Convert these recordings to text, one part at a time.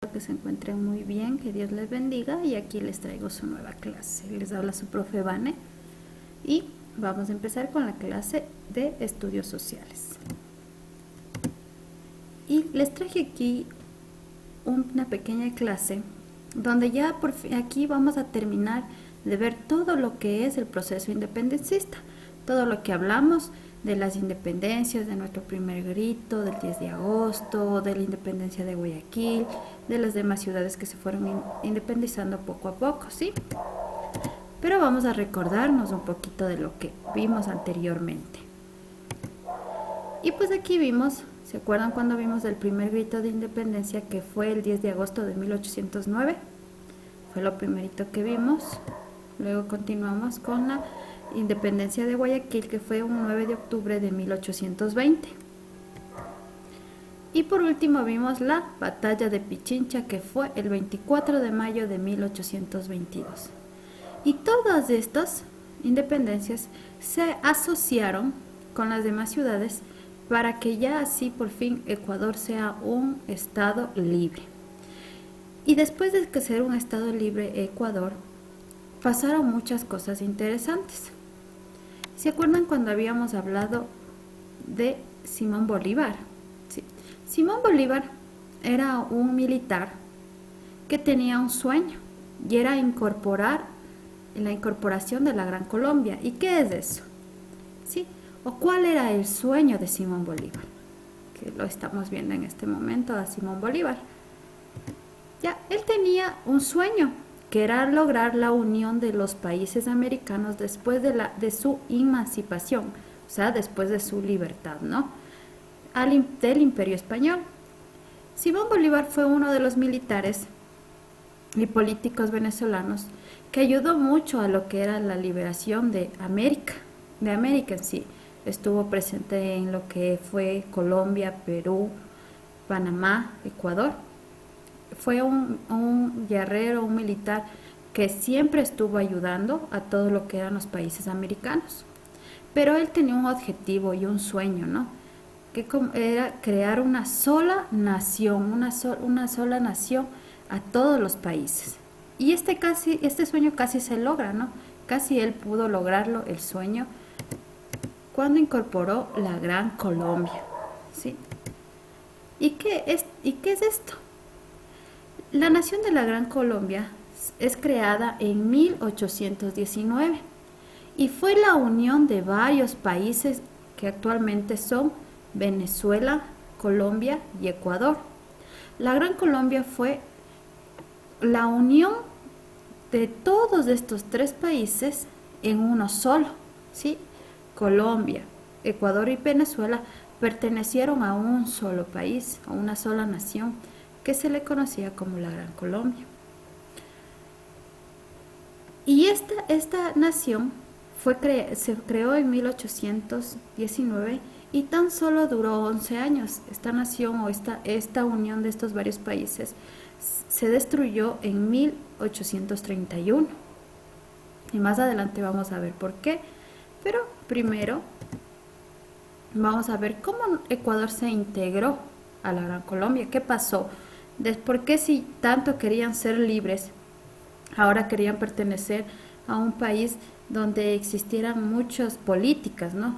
Que se encuentren muy bien, que Dios les bendiga y aquí les traigo su nueva clase. Les habla su profe Vane y vamos a empezar con la clase de estudios sociales. Y les traje aquí una pequeña clase donde ya por fin aquí vamos a terminar de ver todo lo que es el proceso independentista, todo lo que hablamos de las independencias, de nuestro primer grito, del 10 de agosto, de la independencia de Guayaquil, de las demás ciudades que se fueron independizando poco a poco, ¿sí? Pero vamos a recordarnos un poquito de lo que vimos anteriormente. Y pues aquí vimos, ¿se acuerdan cuando vimos el primer grito de independencia que fue el 10 de agosto de 1809? Fue lo primerito que vimos. Luego continuamos con la independencia de Guayaquil, que fue un 9 de octubre de 1820. Y por último vimos la batalla de Pichincha, que fue el 24 de mayo de 1822. Y todas estas independencias se asociaron con las demás ciudades para que ya así por fin Ecuador sea un estado libre. Y después de que ser un estado libre Ecuador, pasaron muchas cosas interesantes. ¿Se acuerdan cuando habíamos hablado de Simón Bolívar? Sí. Simón Bolívar era un militar que tenía un sueño y era incorporar la incorporación de la Gran Colombia. ¿Y qué es eso? ¿Sí? ¿O cuál era el sueño de Simón Bolívar? Que lo estamos viendo en este momento a Simón Bolívar. Ya, él tenía un sueño, que era lograr la unión de los países americanos después de su emancipación, o sea, después de su libertad, ¿no? Del Imperio Español. Simón Bolívar fue uno de los militares y políticos venezolanos que ayudó mucho a lo que era la liberación de América en sí. Estuvo presente en lo que fue Colombia, Perú, Panamá, Ecuador. Fue un guerrero, un militar que siempre estuvo ayudando a todo lo que eran los países americanos. Pero él tenía un objetivo y un sueño, ¿no? Que era crear una sola nación, una sola nación a todos los países. Y este sueño casi se logra, ¿no? Casi él pudo lograrlo, el sueño, cuando incorporó la Gran Colombia, ¿sí? ¿Y qué es esto? La nación de la Gran Colombia es creada en 1819 y fue la unión de varios países que actualmente son Venezuela, Colombia y Ecuador. La Gran Colombia fue la unión de todos estos tres países en uno solo, ¿sí? Colombia, Ecuador y Venezuela pertenecieron a un solo país, a una sola nación, que se le conocía como la Gran Colombia. Y esta nación se creó en 1819 y tan solo duró 11 años. Esta nación o esta unión de estos varios países se destruyó en 1831. Y más adelante vamos a ver por qué. Pero primero vamos a ver cómo Ecuador se integró a la Gran Colombia. ¿Qué pasó? ¿Por qué si tanto querían ser libres, ahora querían pertenecer a un país donde existieran muchas políticas, ¿no?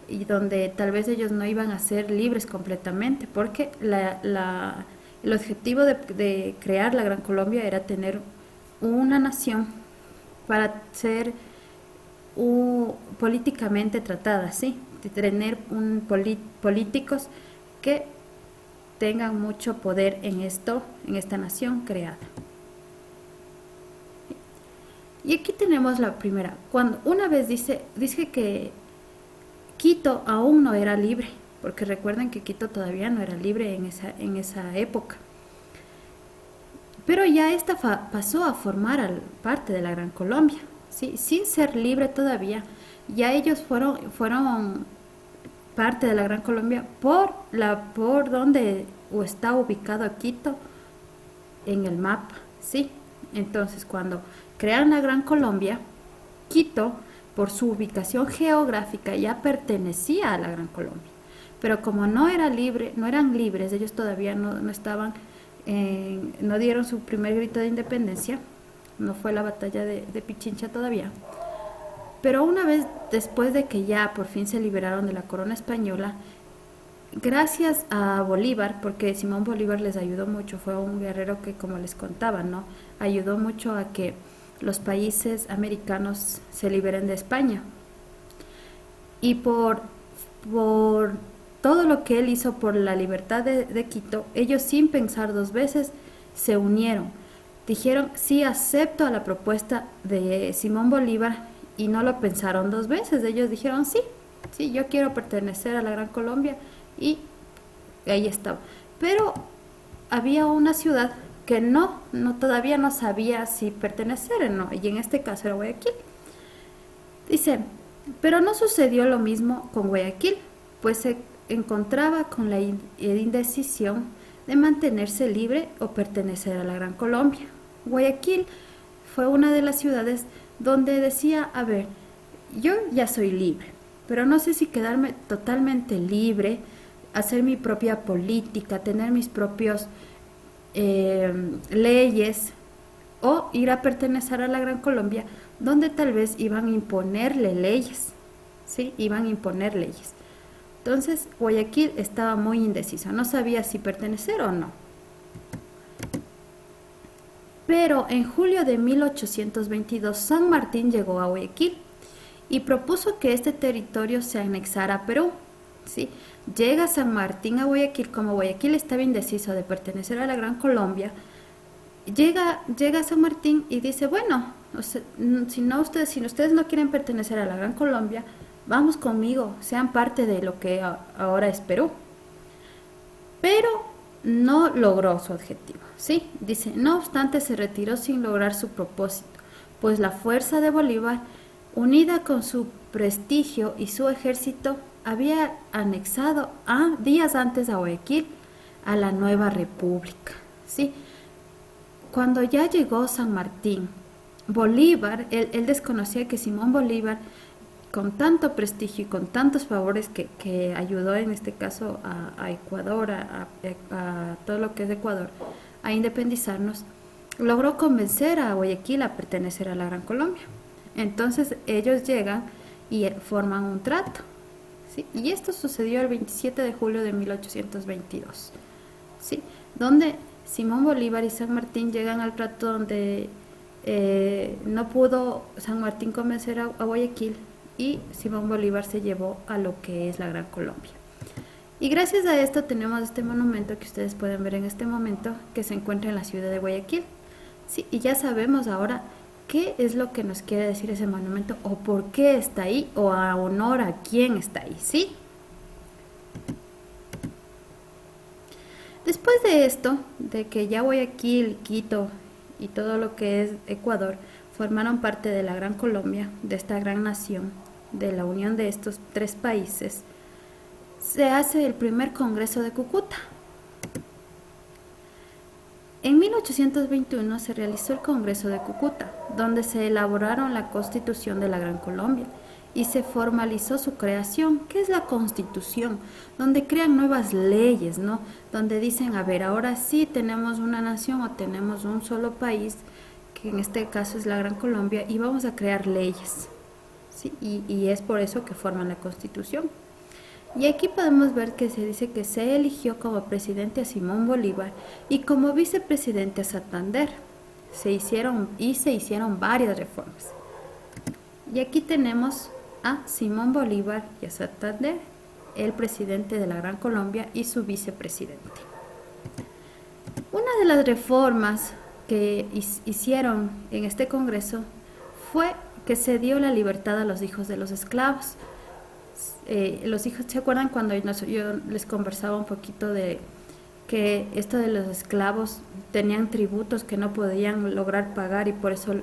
Y donde tal vez ellos no iban a ser libres completamente, porque el objetivo de crear la Gran Colombia era tener una nación para ser políticamente tratada, ¿sí? De tener políticos que tengan mucho poder en esta nación creada. Y aquí tenemos la primera. Cuando una vez dice que Quito aún no era libre, porque recuerden que Quito todavía no era libre en esa época. Pero ya esta pasó a formar parte de la Gran Colombia, ¿sí? Sin ser libre todavía. Ya ellos fueron parte de la Gran Colombia por donde está ubicado Quito en el mapa, ¿sí? Entonces, cuando crean la Gran Colombia, Quito, por su ubicación geográfica, ya pertenecía a la Gran Colombia. Pero como no eran libres, ellos todavía no estaban no dieron su primer grito de independencia, no fue la batalla de Pichincha todavía, pero una vez después de que ya por fin se liberaron de la corona española, gracias a Bolívar, porque Simón Bolívar les ayudó mucho, fue un guerrero que, como les contaba, ¿no? Ayudó mucho a que los países americanos se liberen de España. Y por todo lo que él hizo por la libertad de Quito, ellos sin pensar dos veces se unieron. Dijeron, sí, acepto a la propuesta de Simón Bolívar, y no lo pensaron dos veces. Ellos dijeron, sí, sí, yo quiero pertenecer a la Gran Colombia, y ahí estaba. Pero había una ciudad que todavía no sabía si pertenecer o no, y en este caso era Guayaquil. Dice, pero no sucedió lo mismo con Guayaquil, pues se encontraba con la indecisión de mantenerse libre o pertenecer a la Gran Colombia. Guayaquil fue una de las ciudades donde decía, a ver, yo ya soy libre, pero no sé si quedarme totalmente libre, hacer mi propia política, tener mis propios leyes, o ir a pertenecer a la Gran Colombia, donde tal vez iban a imponerle leyes, ¿sí? Iban a imponer leyes. Entonces, Guayaquil estaba muy indeciso, no sabía si pertenecer o no. Pero en julio de 1822, San Martín llegó a Guayaquil y propuso que este territorio se anexara a Perú, ¿sí? Llega San Martín a Guayaquil, como Guayaquil estaba indeciso de pertenecer a la Gran Colombia. Llega San Martín y dice, bueno, o sea, si ustedes no quieren pertenecer a la Gran Colombia, vamos conmigo, sean parte de lo que ahora es Perú. Pero no logró su objetivo, ¿sí? Dice, no obstante, se retiró sin lograr su propósito, pues la fuerza de Bolívar, unida con su prestigio y su ejército, había anexado días antes a Guayaquil a la nueva república, ¿sí? Cuando ya llegó San Martín, Bolívar, él desconocía que Simón Bolívar, con tanto prestigio y con tantos favores que ayudó en este caso a Ecuador, a todo lo que es Ecuador, a independizarnos, logró convencer a Guayaquil a pertenecer a la Gran Colombia. Entonces ellos llegan y forman un trato, ¿sí? Y esto sucedió el 27 de julio de 1822, ¿sí? Donde Simón Bolívar y San Martín llegan al trato donde no pudo San Martín convencer a Guayaquil, y Simón Bolívar se llevó a lo que es la Gran Colombia. Y gracias a esto tenemos este monumento que ustedes pueden ver en este momento, que se encuentra en la ciudad de Guayaquil. Sí, y ya sabemos ahora qué es lo que nos quiere decir ese monumento, o por qué está ahí, o a honor a quién está ahí, ¿sí? Después de esto, de que ya Guayaquil, Quito y todo lo que es Ecuador formaron parte de la Gran Colombia, de esta gran nación, de la unión de estos tres países, se hace el primer Congreso de Cúcuta. En 1821 se realizó el Congreso de Cúcuta, donde se elaboraron la Constitución de la Gran Colombia y se formalizó su creación. ¿Qué es la Constitución? Donde crean nuevas leyes, ¿no? Donde dicen, a ver, ahora sí tenemos una nación o tenemos un solo país, que en este caso es la Gran Colombia, y vamos a crear leyes, ¿sí? Y es por eso que forman la Constitución. Y aquí podemos ver que se dice que se eligió como presidente a Simón Bolívar y como vicepresidente a Santander. Se hicieron varias reformas. Y aquí tenemos a Simón Bolívar y a Santander, el presidente de la Gran Colombia y su vicepresidente. Una de las reformas que hicieron en este Congreso fue que se dio la libertad a los hijos de los esclavos. Los hijos, ¿se acuerdan cuando yo les conversaba un poquito de que esto de los esclavos tenían tributos que no podían lograr pagar, y por eso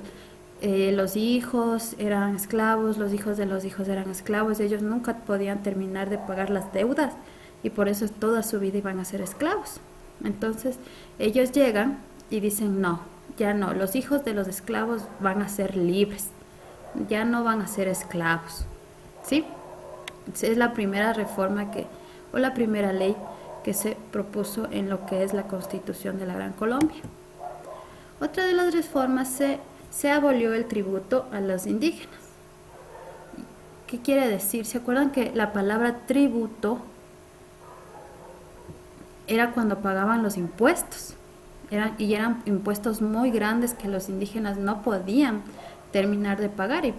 los hijos eran esclavos, los hijos de los hijos eran esclavos, ellos nunca podían terminar de pagar las deudas y por eso toda su vida iban a ser esclavos? Entonces ellos llegan y dicen, no, ya no, los hijos de los esclavos van a ser libres, ya no van a ser esclavos, ¿sí? Es la primera reforma o la primera ley que se propuso en lo que es la Constitución de la Gran Colombia. Otra de las reformas se abolió el tributo a los indígenas. ¿Qué quiere decir? ¿Se acuerdan que la palabra tributo era cuando pagaban los impuestos? Eran impuestos muy grandes que los indígenas no podían terminar de pagar y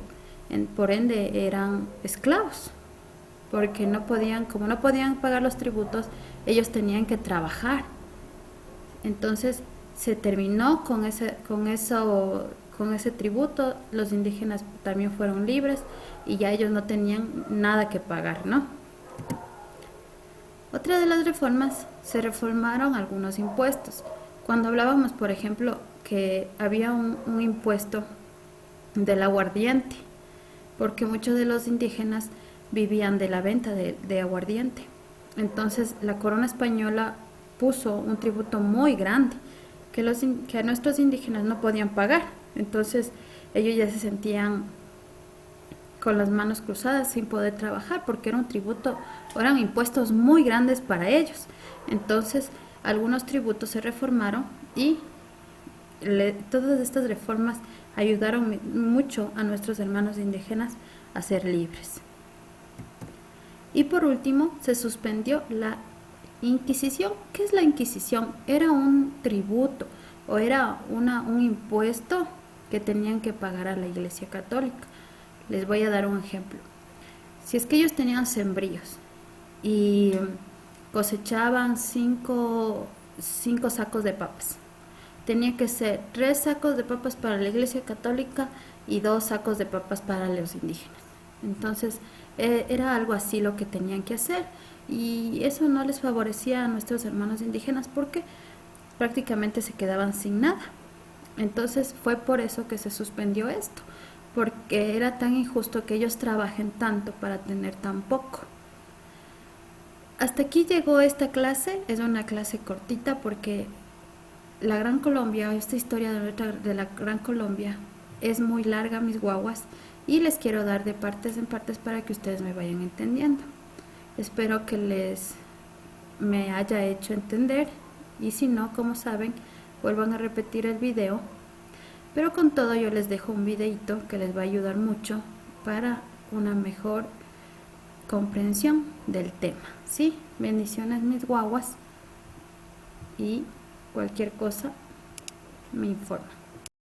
por ende eran esclavos, porque como no podían pagar los tributos, ellos tenían que trabajar. Entonces se terminó con ese tributo, los indígenas también fueron libres y ya ellos no tenían nada que pagar, ¿no? Otra de las reformas, se reformaron algunos impuestos. Cuando hablábamos, por ejemplo, que había un impuesto del aguardiente, porque muchos de los indígenas vivían de la venta de aguardiente. Entonces la corona española puso un tributo muy grande que a nuestros indígenas no podían pagar. Entonces ellos ya se sentían con las manos cruzadas sin poder trabajar porque era un tributo, eran impuestos muy grandes para ellos. Entonces algunos tributos se reformaron y todas estas reformas ayudaron mucho a nuestros hermanos indígenas a ser libres. Y por último, se suspendió la Inquisición. ¿Qué es la Inquisición? Era un tributo o era un impuesto que tenían que pagar a la Iglesia Católica. Les voy a dar un ejemplo. Si es que ellos tenían sembríos y cosechaban 5 sacos de papas, tenía que ser 3 sacos de papas para la Iglesia Católica y 2 sacos de papas para los indígenas. Entonces era algo así lo que tenían que hacer y eso no les favorecía a nuestros hermanos indígenas porque prácticamente se quedaban sin nada. Entonces fue por eso que se suspendió esto, porque era tan injusto que ellos trabajen tanto para tener tan poco. Hasta aquí llegó esta clase, es una clase cortita porque la Gran Colombia, esta historia de la Gran Colombia es muy larga, mis guaguas, y les quiero dar de partes en partes para que ustedes me vayan entendiendo. Espero que me haya hecho entender y si no, como saben, vuelvan a repetir el video. Pero con todo yo les dejo un videito que les va a ayudar mucho para una mejor comprensión del tema, ¿sí? Bendiciones, mis guaguas, y cualquier cosa me informa.